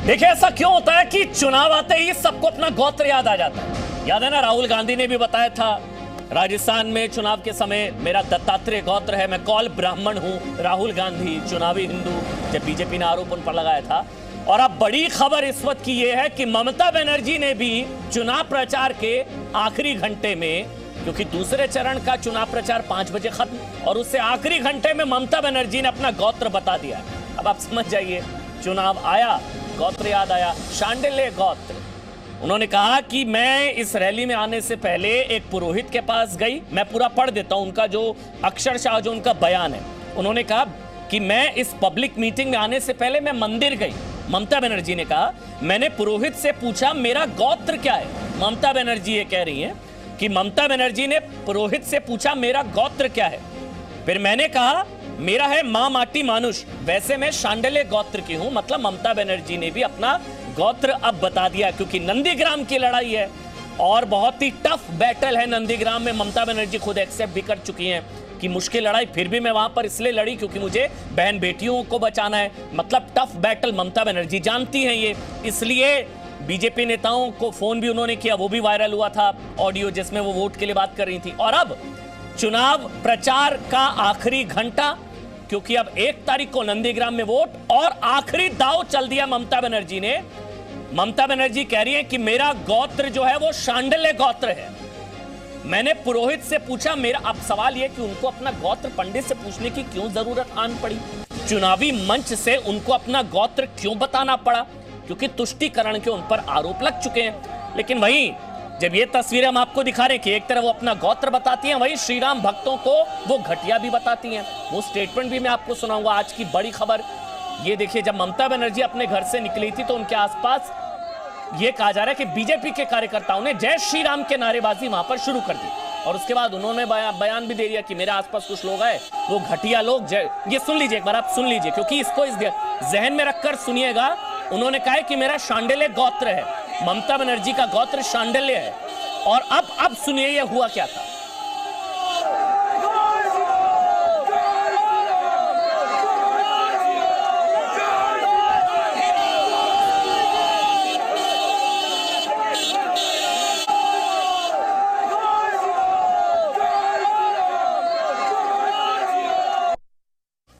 देखिए, ऐसा क्यों होता है कि चुनाव आते ही सबको अपना गोत्र याद आ जाता है। याद है ना, राहुल गांधी ने भी बताया था राजस्थान में चुनाव के समय, मेरा दत्तात्रेय गोत्र है, मैं कौल ब्राह्मण हूं, राहुल गांधी चुनावी हिंदू, जब बीजेपी ने आरोप उन पर लगाया था। और अब बड़ी खबर इस वक्त की यह है कि ममता बनर्जी ने भी चुनाव प्रचार के आखिरी घंटे में, क्योंकि दूसरे चरण का चुनाव प्रचार 5 बजे खत्म, और उससे आखिरी घंटे में ममता बनर्जी ने अपना गोत्र बता दिया। अब आप समझ जाइए, चुनाव आया, गोत्र याद आया, शांडिल्य गोत्र। उन्होंने कहा कि मैं इस रैली में आने से पहले एक पुरोहित के पास गई। मैं पूरा पढ़ देता हूं उनका जो अक्षरशः जो उनका बयान है। उन्होंने कहा कि मैं इस पब्लिक मीटिंग में आने से पहले मैं मंदिर गई। ममता बनर्जी ने कहा, मैंने पुरोहित से पूछा मेरा गोत्र क्या है। ममता बनर्जी ये कह रही हैं कि ममता बनर्जी ने पुरोहित से पूछा मेरा गोत्र क्या है। फिर मैंने कहा मेरा है मां माटी मानुष, वैसे मैं शांडिल्य गोत्र की हूं। मतलब ममता बनर्जी ने भी अपना गोत्र अब बता दिया, क्योंकि नंदीग्राम की लड़ाई है और बहुत ही टफ बैटल है नंदीग्राम में। ममता बनर्जी खुद एक्सेप्ट भी कर चुकी हैं कि मुश्किल लड़ाई, फिर भी मैं वहां पर इसलिए लड़ी क्योंकि मुझे बहन बेटियों को बचाना है। मतलब टफ बैटल ममता बनर्जी जानती हैं ये, इसलिए बीजेपी नेताओं को फोन भी उन्होंने किया, वो भी वायरल हुआ था ऑडियो, जिसमें वो वोट के लिए बात कर रही थी। और अब चुनाव प्रचार का आखिरी घंटा, क्योंकि अब 1 तारीख को नंदीग्राम में वोट, और आखिरी दांव चल दिया ममता बनर्जी ने। ममता बनर्जी कह रही है कि मेरा गोत्र जो है वो शांडिल्य गोत्र है। मैंने पुरोहित से पूछा मेरा, अब सवाल यह कि उनको अपना गोत्र पंडित से पूछने की क्यों जरूरत आन पड़ी, चुनावी मंच से उनको अपना गोत्र क्यों बताना पड़ा, क्योंकि तुष्टीकरण के उन पर आरोप लग चुके हैं। लेकिन वहीं जब ये तस्वीरें हम आपको दिखा रहे हैं कि एक तरफ वो अपना गोत्र बताती हैं, वहीं श्री राम भक्तों को वो घटिया भी बताती हैं। वो स्टेटमेंट भी मैं आपको सुनाऊंगा। आज की बड़ी खबर ये देखिए, जब ममता बनर्जी अपने घर से निकली थी तो उनके आसपास ये कहा जा रहा है कि बीजेपी के कार्यकर्ताओं ने जय श्री राम के नारेबाजी वहां पर शुरू कर दी, और उसके बाद उन्होंने बयान भी दे दिया कि मेरे आसपास कुछ लोग आए, वो घटिया लोग। ये सुन लीजिए एक बार, आप सुन लीजिए, क्योंकि इसको इस जहन में रखकर सुनिएगा। उन्होंने कहा कि मेरा शांडिल्य गोत्र है, ममता बनर्जी का गोत्र शांडिल्य है। और अब सुनिए ये हुआ क्या था।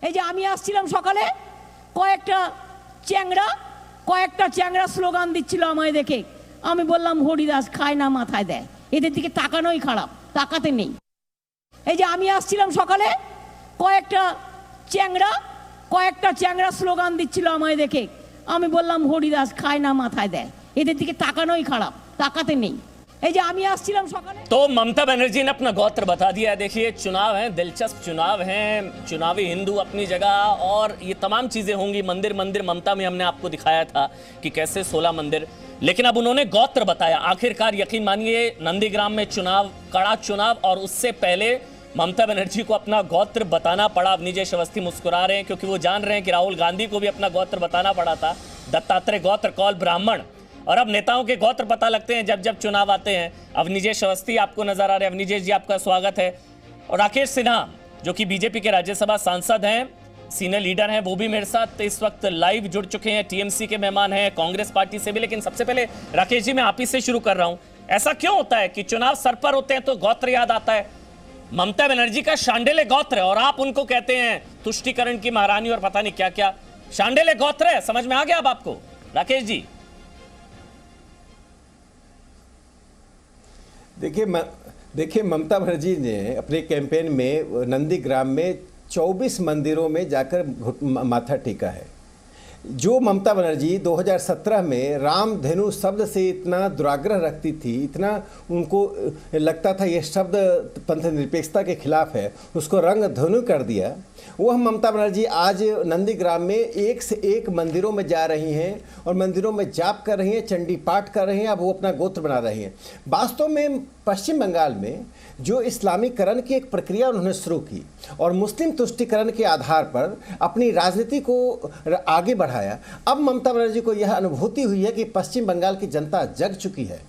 এই যে আমি আসছিলাম সকালে, কয়েকটা চ্যাংড়া স্লোগান দিচ্ছিল আমায় দেখে। আমি বললাম হরিদাস খায় না মাথায় দেয়, এদের দিকে তাকানোই খারাপ, তাকাতে নেই। এই যে আমি আসছিলাম সকালে, কয়েকটা চ্যাংড়া স্লোগান দিচ্ছিল আমায় দেখে। আমি বললাম হরিদাস খায় না মাথায় দেয়, এদের দিকে তাকানোই খারাপ, তাকাতে নেই। तो ममता बनर्जी ने अपना गोत्र बता दिया। देखिए, चुनाव है, दिलचस्प चुनाव है, चुनावी हिंदू अपनी जगह, और ये तमाम चीजें होंगी। मंदिर ममता में हमने आपको दिखाया था कि कैसे 16 मंदिर, लेकिन अब उन्होंने गोत्र बताया। आखिरकार यकीन मानिए, नंदीग्राम में चुनाव, कड़ा चुनाव, और उससे पहले ममता बनर्जी को अपना गोत्र बताना पड़ा। अब निजेश अवस्थी मुस्कुरा रहे हैं क्योंकि वो जान रहे हैं कि राहुल गांधी को भी अपना गोत्र बताना पड़ा था, दत्तात्रेय गोत्र, कौल ब्राह्मण। और अब नेताओं के गोत्र पता लगते हैं जब चुनाव आते हैं। अब निजेश अवस्थी आपको नजर आ रहे हैं। अब निजेश जी, आपका स्वागत है। और राकेश सिन्हा, जो कि बीजेपी के राज्यसभा सांसद हैं, सीनियर लीडर हैं, वो भी मेरे साथ इस वक्त लाइव जुड़ चुके हैं। टीएमसी के मेहमान हैं, कांग्रेस पार्टी से भी। लेकिन सबसे पहले राकेश जी, मैं आप ही से शुरू कर रहा हूं। ऐसा क्यों होता है कि चुनाव सर पर होते हैं तो गोत्र याद आता है? ममता बनर्जी का शांडिल्य गोत्र है और आप उनको कहते हैं तुष्टीकरण की महारानी और पता नहीं क्या क्या। शांडिल्य गोत्र है, समझ में आ गया अब आपको? राकेश जी, देखिए ममता बनर्जी ने अपने कैंपेन में नंदीग्राम में 24 मंदिरों में जाकर माथा टेका है। जो ममता बनर्जी 2017 में रामधेनु शब्द से इतना दुराग्रह रखती थी, इतना उनको लगता था ये शब्द पंथ निरपेक्षता के खिलाफ है, उसको रंग धनु कर दिया। वह ममता बनर्जी आज नंदीग्राम में एक से एक मंदिरों में जा रही हैं और मंदिरों में जाप कर रही हैं, चंडी पाठ कर रही हैं। अब वो अपना गोत्र बना रही हैं। वास्तव में पश्चिम बंगाल में जो इस्लामीकरण की एक प्रक्रिया उन्होंने शुरू की और मुस्लिम तुष्टीकरण के आधार पर अपनी राजनीति को आगे बढ़ाया, अब ममता बनर्जी को यह अनुभूति हुई है कि पश्चिम बंगाल की जनता जग चुकी है।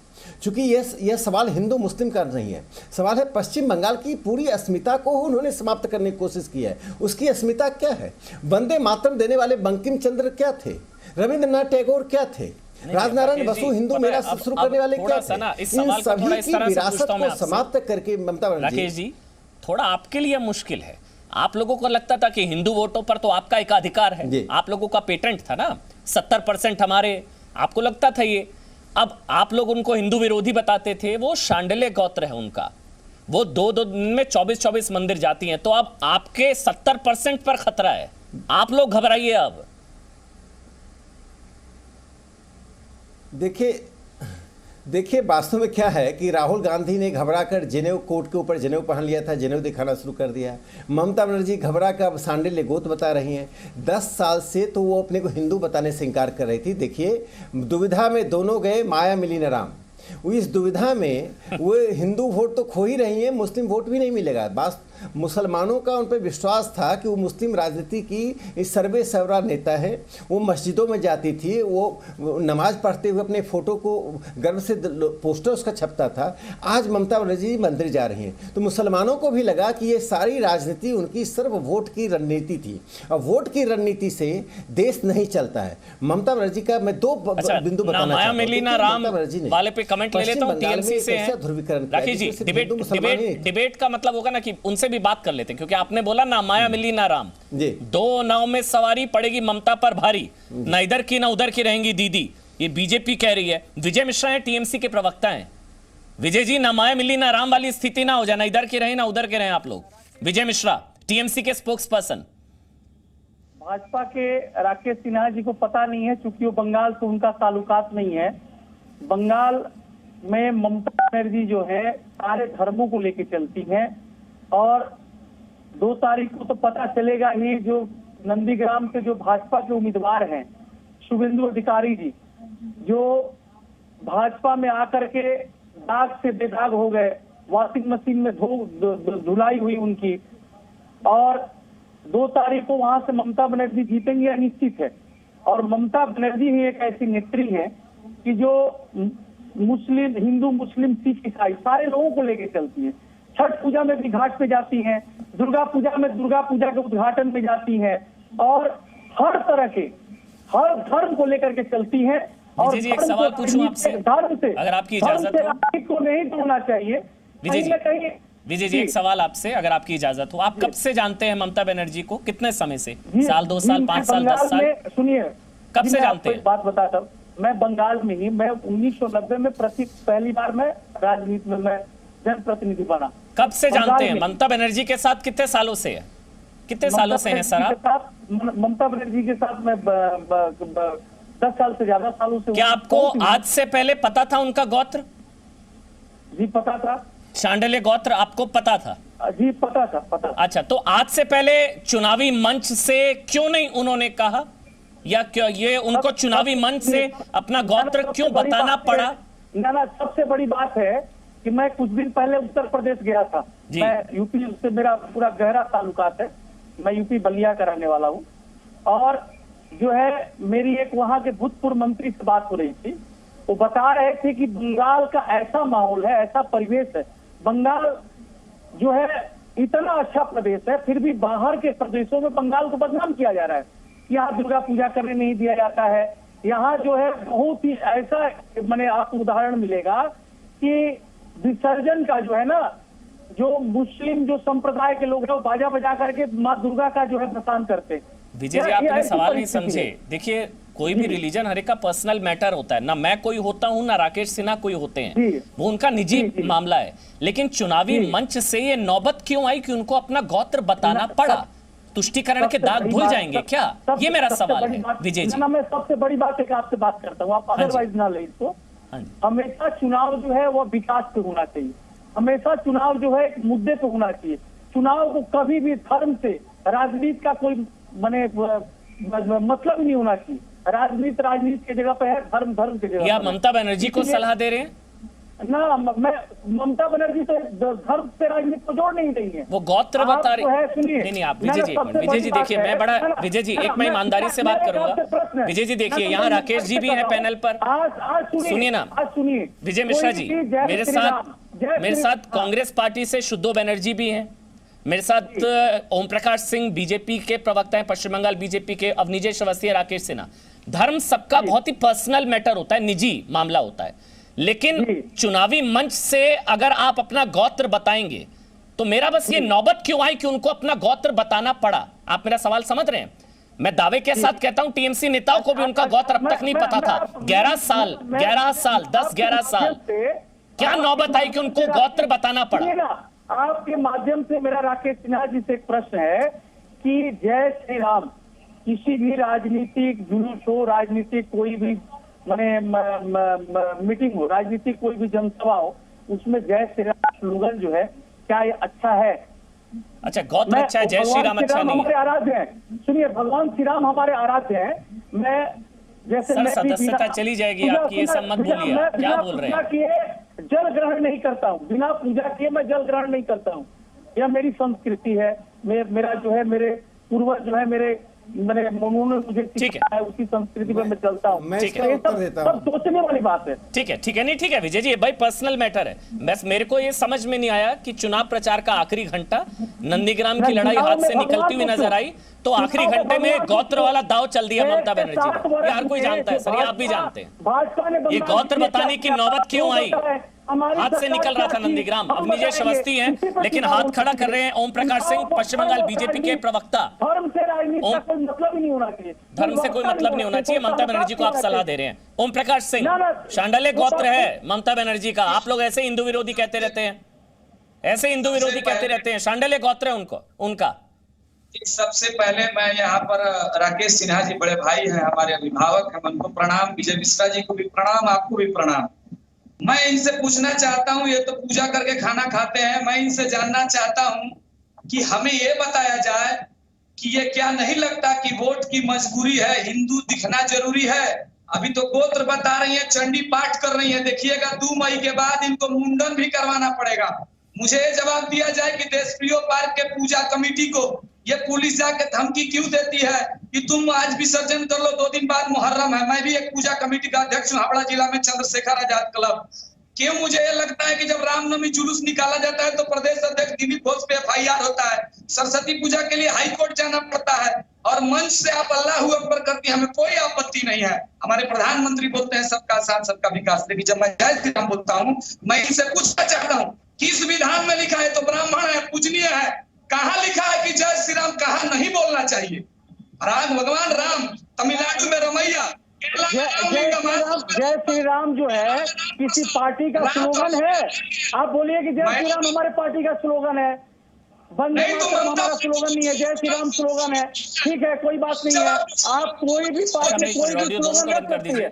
चूंकि यह सवाल हिंदू मुस्लिम का नहीं है, सवाल है पश्चिम बंगाल की पूरी अस्मिता को उन्होंने समाप्त करने की कोशिश की है। उसकी अस्मिता क्या है? वंदे मातरम देने वाले बंकिम चंद्र क्या थे? रविंद्रनाथ टैगोर क्या थे, राजनारायण राकेश जी, बसु हिंदू पता मेरा है, शुरू अब करने वाले थोड़ा क्या सा ना थे? इस इन सवाल को थोड़ा सभी इस की तरह से विरासत पूछता हूं मैं को आपसे। समाप्त करके ममता राकेश बनर्जी, जी, थोड़ा आपके लिए मुश्किल है। आप लोगों को लगता था कि हिंदू वोटों पर तो आपका एक अधिकार जी। है, आप लोगों का पेटेंट था ना, 70% हमारे, आपको लगता था ये। अब आप लोग उनको हिंदू विरोधी बताते थे, वो शांडिल्य गोत्र है उनका, वो दो दिन में 24-24 मंदिर जाती हैं। तो अब आपके 70% पर खतरा है, आप लोग घबराइए अब। देखिए वास्तव में क्या है कि राहुल गांधी ने घबरा कर जनेऊ कोट के ऊपर जनेऊ पहन लिया था, जनेऊ दिखाना शुरू कर दिया। ममता बनर्जी घबरा कर अब सांडिल्य गोत्र बता रही हैं। 10 साल से तो वो अपने को हिंदू बताने से इनकार कर रही थी। देखिए दुविधा में दोनों गए, माया मिली न राम। वो इस दुविधा में वो हिंदू वोट तो खो ही रही हैं, मुस्लिम वोट भी नहीं मिलेगा। बस मुसलमानों का उन पर विश्वास था कि वो मुस्लिम राजनीति की सर्वे सर्वा नेता है। वो मस्जिदों में जाती थी, वो नमाज पढ़ते हुए अपने फोटो को गर्व से पोस्टर उसका छपता था। आज ममता बनर्जी मंदिर जा रही हैं तो मुसलमानों को भी लगा कि ये सारी राजनीति उनकी सिर्फ वोट की रणनीति थी, और वोट की रणनीति से देश नहीं चलता है। ममता बनर्जी का मैं दो बिंदु बताना चाहता हूं। मिलीना राम वाले पे कमेंट ले लेता हूं, टीएमसी से हैं। ध्रुवीकरण राकेश जी, डिबेट का मतलब होगा ना कि उनसे भी बात कर लेते हैं, क्योंकि आपने बोला ना माया मिली ना राम जी, 2 नाव में सवारी पड़ेगी ममता पर भारी, ना इधर की ना उधर की रहेंगी दीदी, ये बीजेपी कह रही है। विजय मिश्रा है, टीएमसी के प्रवक्ता हैं। विजय जी, ना माया मिली ना राम वाली स्थिति ना हो जाए, ना इधर के रहे ना उधर के रहे आप लोग। विजय मिश्रा, टीएमसी के स्पोक्स पर्सन। भाजपा के राकेश सिन्हा जी को पता नहीं है, चूंकि वो बंगाल से उनका ताल्लुकात नहीं है। बंगाल में ममता बनर्जी जो है सारे धर्मों को लेकर चलती हैं, और 2 तारीख को तो पता चलेगा ही। जो नंदीग्राम से जो भाजपा के उम्मीदवार हैं शुभेंदु अधिकारी जी, जो भाजपा में आकर के दाग से बेदाग हो गए, वॉशिंग मशीन में धुलाई हुई उनकी, और 2 तारीख को वहां से ममता बनर्जी जीतेंगी यह निश्चित है। और ममता बनर्जी ही एक ऐसी नेत्री है कि जो मुस्लिम, हिंदू, मुस्लिम, सिख, ईसाई सारे लोगों को लेकर चलती है। छठ पूजा में भी घाट पे जाती हैं, दुर्गा पूजा में दुर्गा पूजा के उद्घाटन में जाती हैं, और हर तरह के हर धर्म को लेकर के चलती हैं। और जी, एक सवाल पूछूं आपसे, धर्म से, अगर आपकी इजाजत हो। राजनीति को नहीं जोड़ना चाहिए। विजय जी, एक सवाल आपसे, अगर आपकी इजाजत हो। आप कब से जानते हैं ममता बनर्जी को, कितने समय से? साल, 2 साल, 5 साल, 10 साल? सुनिए, कब से जानते हैं? बात बताता हूँ। मैं बंगाल में ही, मैं 1990 में पहली बार मैं राजनीति में मैं जनप्रतिनिधि बना। कब से जानते हैं? ममता बनर्जी के साथ कितने सालों से है? कितने सालों से हैं सर आप? ममता बनर्जी के साथ मैं 10 साल से ज्यादा सालों से। क्या आपको आज से पहले पता था उनका गोत्र? जी पता था। शांडिल्य गोत्र आपको पता था? जी पता था, पता। अच्छा, तो आज से पहले चुनावी मंच से क्यों नहीं उन्होंने कहा, या क्यों ये उनको चुनावी मंच से अपना गोत्र क्यों बताना पड़ा? ना, सबसे बड़ी बात है कि मैं कुछ दिन पहले उत्तर प्रदेश गया था। मैं यूपी से मेरा पूरा गहरा ताल्लुकात है, मैं यूपी बलिया का रहने वाला हूँ। और जो है मेरी एक वहाँ के भूतपूर्व मंत्री से बात हो रही थी, वो बता रहे थे कि बंगाल का ऐसा माहौल है, ऐसा परिवेश है। बंगाल जो है इतना अच्छा प्रदेश है, फिर भी बाहर के प्रदेशों में बंगाल को बदनाम किया जा रहा है। यहाँ दुर्गा पूजा करने नहीं दिया जाता है। यहाँ जो है बहुत ही ऐसा मैंने आपको उदाहरण मिलेगा कि विसर्जन का जो है ना, जो मुस्लिम जो संप्रदाय के लोग हैं वो बाजा बजा करके माँ दुर्गा का जो है प्रस्थान करते हैं। विजय जी, आपने सवाल नहीं समझे। देखिए, कोई भी रिलीजन हर एक का पर्सनल मैटर होता है ना। मैं कोई होता हूं ना राकेश सिन्हा कोई होते हैं, वो उनका निजी मामला है। लेकिन चुनावी मंच से ये नौबत क्यों आई कि उनको अपना गोत्र बताना पड़ा? तुष्टीकरण के दाग भूल जाएंगे क्या? ये मेरा सवाल है विजय जी। मैं सबसे बड़ी बात एक आपसे बात करता हूँ, आप अदरवाइज ना ले इसको। हमेशा चुनाव जो है वो विकास पे होना चाहिए। हमेशा चुनाव जो है एक मुद्दे पे होना चाहिए। चुनाव को कभी भी धर्म से, राजनीति का कोई मतलब नहीं होना चाहिए। राजनीति की जगह पे है, धर्म की जगह। या ममता बनर्जी को सलाह दे रहे हैं ना? मैं ममता बनर्जी तो धर्म से राजनीति को जोड़ नहीं रही है, वो गोत्र बता रही है। सुनिए, नहीं, आप विजय जी देखिए, मैं बड़ा विजय जी, एक मैं ईमानदारी से बात करूंगा। विजय जी देखिए, यहाँ राकेश जी भी हैं पैनल पर। सुनिए ना, सुनिए विजय मिश्रा जी, मेरे साथ कांग्रेस पार्टी से शुद्धो बनर्जी भी हैं, मेरे साथ ओम प्रकाश सिंह बीजेपी के प्रवक्ता हैं, पश्चिम बंगाल बीजेपी के, अवनीजेश अवस्थी, राकेश सिन्हा। धर्म सबका बहुत ही पर्सनल मैटर होता है, निजी मामला होता है, लेकिन चुनावी मंच से अगर आप अपना गोत्र बताएंगे तो मेरा बस ये नौबत क्यों आई कि उनको अपना गोत्र बताना पड़ा? आप मेरा सवाल समझ रहे हैं? मैं दावे के साथ कहता हूं टीएमसी नेताओं को भी उनका गोत्र अब तक नहीं पता था। 11 साल 10-11 साल क्या नौबत आई कि उनको गोत्र बताना पड़ा? आपके माध्यम से मेरा राकेश सिन्हा जी से एक प्रश्न है कि जय श्री राम किसी भी राजनीतिक जुलूस हो, राजनीतिक कोई भी मीटिंग हो, राजनीतिक कोई भी जनसभा हो, उसमें जय श्री राम स्लोगन जो है क्या ये अच्छा है? अच्छा, गोत्र अच्छा है, जय श्री राम अच्छा नहीं हमारे आराध्य हैं। सुनिए, भगवान श्री राम हमारे आराध्य हैं। मैं जैसे सर सदस्यता चली जाएगी आपकी, ये सब मत बोलिए। क्या बोल रहे हैं? जल ग्रहण नहीं करता हूँ, बिना पूजा किए मैं जल ग्रहण नहीं करता हूँ। यह मेरी संस्कृति है। मेरा जो है, मेरे पूर्वज जो है, मैंने मुझे सिखाया है, उसी संस्कृति में मैं चलता हूँ। मैं इसका उत्तर देता हूँ। सब सोचने वाली बात है। ठीक है, नहीं ठीक है विजय जी, ये भाई पर्सनल मैटर है। बस मेरे को ये समझ में नहीं आया कि चुनाव प्रचार का आखिरी घंटा, नंदीग्राम की लड़ाई हाथ से निकलती हुई नजर आई, तो आखिरी घंटे में गोत्र वाला दाव चल दिया ममता बनर्जी ने। ये हर कोई जानता है सर, ये आप भी जानते हैं। ये गोत्र बताने की नौबत क्यों आई? हाथ से निकल रहा था नंदीग्राम। अब निजय श्रीवास्तव हैं, लेकिन हाथ खड़ा कर रहे हैं ओम प्रकाश सिंह, पश्चिम बंगाल बीजेपी के प्रवक्ता। धर्म से राजनीति का कोई मतलब ही नहीं होना चाहिए। धर्म से कोई मतलब नहीं होना चाहिए, ममता बनर्जी को आप सलाह दे रहे हैं। ओम प्रकाश सिंह, शांडल्य गोत्र है ममता बनर्जी का। आप लोग ऐसे हिंदू विरोधी कहते रहते हैं, ऐसे हिंदू विरोधी कहते रहते हैं। शांडल्य गोत्र है उनका। सबसे पहले मैं यहाँ पर राकेश सिन्हा जी बड़े भाई हैं, हमारे अभिभावक हैं, उनको प्रणाम। विजय मिश्रा जी को भी प्रणाम, आपको भी प्रणाम। मैं इनसे पूछना चाहता हूँ, ये तो पूजा करके खाना खाते हैं, मैं इनसे जानना चाहता हूँ कि हमें ये बताया जाए कि ये क्या नहीं लगता कि वोट की मजबूरी है, हिंदू दिखना जरूरी है? अभी तो गोत्र बता रही है, चंडी पाठ कर रही है, देखिएगा 2 मई के बाद इनको मुंडन भी करवाना पड़ेगा। मुझे जवाब दिया जाए कि देशप्रियो पार्क के पूजा कमेटी को ये पुलिस जाके धमकी क्यों देती है कि तुम आज विसर्जन कर लो, 2 दिन बाद मुहर्रम है। मैं भी एक पूजा कमेटी का अध्यक्ष हूँ हावड़ा जिला में, चंद्रशेखर आजाद क्लब। क्यों मुझे ये लगता है कि जब रामनवमी जुलूस निकाला जाता है तो प्रदेश अध्यक्ष दिलीप घोष पे FIR होता है, सरस्वती पूजा के लिए हाईकोर्ट जाना पड़ता है, और मंच से आप अल्लाह अकबर करती, हमें कोई आपत्ति नहीं है। हमारे प्रधानमंत्री बोलते हैं सबका साथ सबका विकास, लेकिन जब मैं जय श्री राम बोलता हूँ, मैं इनसे पूछना चाहता हूँ किस विधान में लिखा है? तो ब्राह्मण है, पूजनीय है, कहाँ लिखा है कि जय श्री राम कहाँ नहीं बोलना चाहिए? भगवान राम तमिलनाडु में रमैया, जय श्री राम जो है किसी पार्टी का स्लोगन है? आप बोलिए कि जय श्री राम हमारे पार्टी का स्लोगन है। वंदे मातरम हमारा स्लोगन नहीं है, जय श्री राम स्लोगन है। ठीक है, कोई बात नहीं है। आप कोई भी पार्टी कोई भी स्लोगन रख सकती है।